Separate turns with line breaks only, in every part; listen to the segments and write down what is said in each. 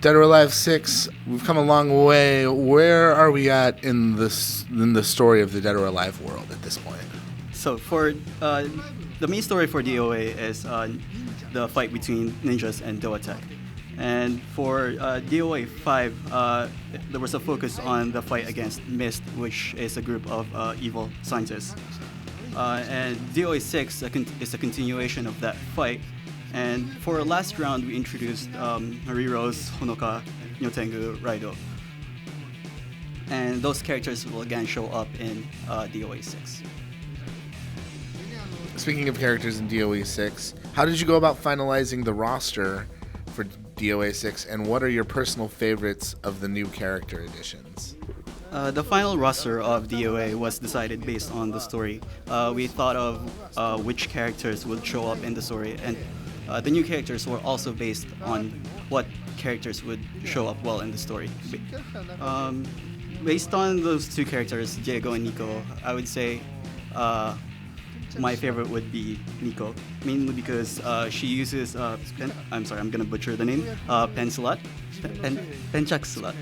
Dead or Alive 6, we've come a long way. Where are we at in the story of the Dead or Alive world at this point?
So for the main story for DOA is the fight between ninjas and Doatech. And for DOA 5, there was a focus on the fight against Mist, which is a group of evil scientists. And DOA 6 is a continuation of that fight. And for our last round, we introduced Hariro's Honoka Nyotengu Raido. And those characters will again show up in DOA 6.
Speaking of characters in DOE 6, how did you go about finalizing the roster for DOA 6, and what are your personal favorites of the new character additions?
The final roster of DOA was decided based on the story. We thought of which characters would show up in the story, and the new characters were also based on what characters would show up well in the story. Based on those two characters, Diego and Nico, I would say my favorite would be Nico, mainly because she uses I'm sorry, I'm gonna butcher the name. Pensalat, Penchaxalat.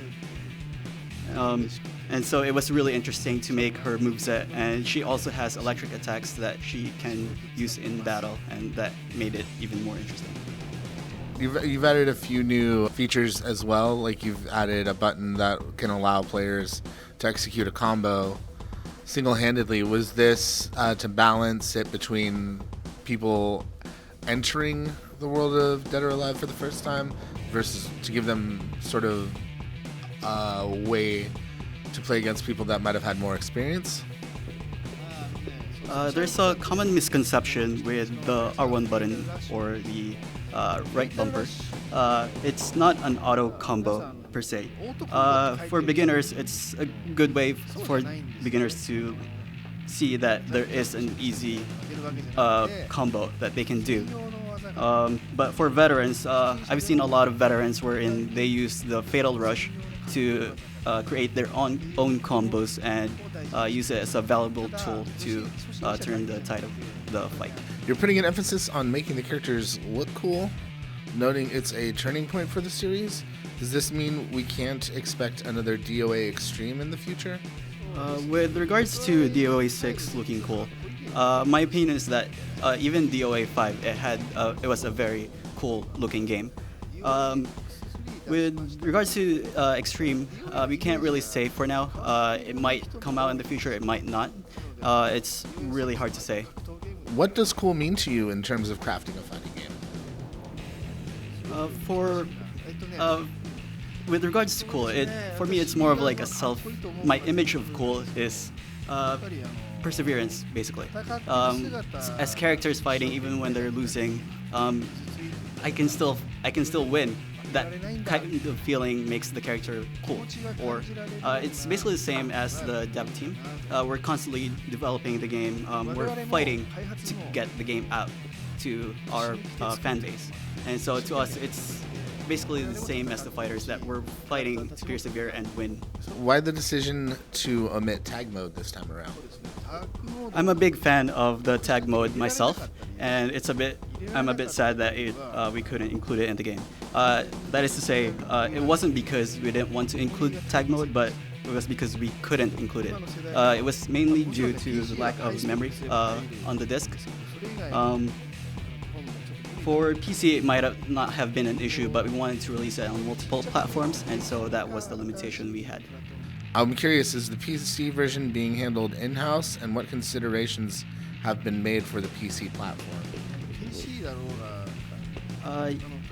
And so it was really interesting to make her moveset, and she also has electric attacks that she can use in battle, and that made it even more interesting.
You've added a few new features as well, like you've added a button that can allow players to execute a combo single-handedly. Was this to balance it between people entering the world of Dead or Alive for the first time versus to give them sort of a way to play against people that might have had more experience?
There's a common misconception with the R1 button or the right bumper. It's not an auto combo per se. For beginners, it's a good way for beginners to see that there is an easy combo that they can do. But for veterans, I've seen a lot of veterans wherein they use the Fatal Rush to create their own combos and use it as a valuable tool to turn the tide of the fight.
You're putting an emphasis on making the characters look cool, noting it's a turning point for the series. Does this mean we can't expect another DOA Extreme in the future?
With regards to DOA 6 looking cool, my opinion is that even DOA 5, it was a very cool looking game. With regards to Extreme, we can't really say for now. It might come out in the future, it might not. It's really hard to say.
What does cool mean to you in terms of crafting a fighting game?
With regards to cool, for me it's more of like my image of cool is perseverance, basically. As characters fighting, even when they're losing, I can still win. That kind of feeling makes the character cool. Or it's basically the same as the dev team. We're constantly developing the game. We're fighting to get the game out to our fan base. And so to us, it's basically the same as the fighters, that we're fighting to persevere and win.
Why the decision to omit tag mode this time around?
I'm a big fan of the tag mode myself, and I'm a bit sad that we couldn't include it in the game. That is to say, it wasn't because we didn't want to include tag mode, but it was because we couldn't include it. It was mainly due to the lack of memory on the disc. For PC, it might not have been an issue, but we wanted to release it on multiple platforms, and so that was the limitation we had.
I'm curious, is the PC version being handled in-house, and what considerations have been made for the PC platform?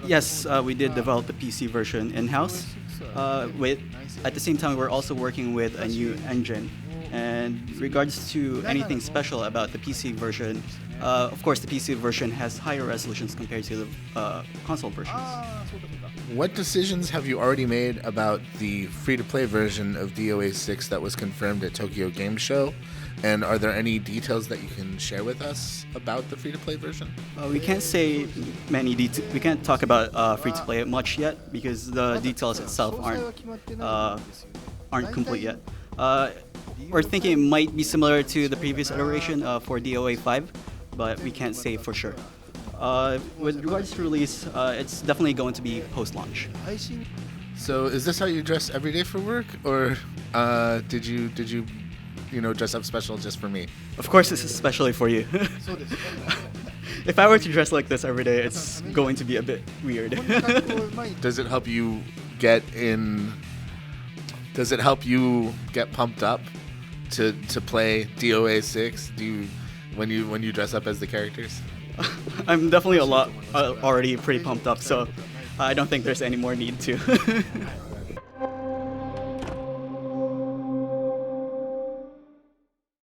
Yes, we did develop the PC version in-house. At the same time, we're also working with a new engine. And regards to anything special about the PC version, of course, the PC version has higher resolutions compared to the console versions.
What decisions have you already made about the free-to-play version of DOA 6 that was confirmed at Tokyo Game Show? And are there any details that you can share with us about the free-to-play version?
We can't say many details. We can't talk about free-to-play much yet because the details itself aren't complete yet. We're thinking it might be similar to the previous iteration for DOA 5, but we can't say for sure. With regards to release, it's definitely going to be post-launch.
So is this how you dress every day for work, or did you dress up special just for me?
Of course, this is especially for you. If I were to dress like this every day, it's going to be a bit weird.
Does it help you get in? Does it help you get pumped up to play DOA 6? Do you when you dress up as the characters?
I'm definitely already pretty pumped up, so I don't think there's any more need to.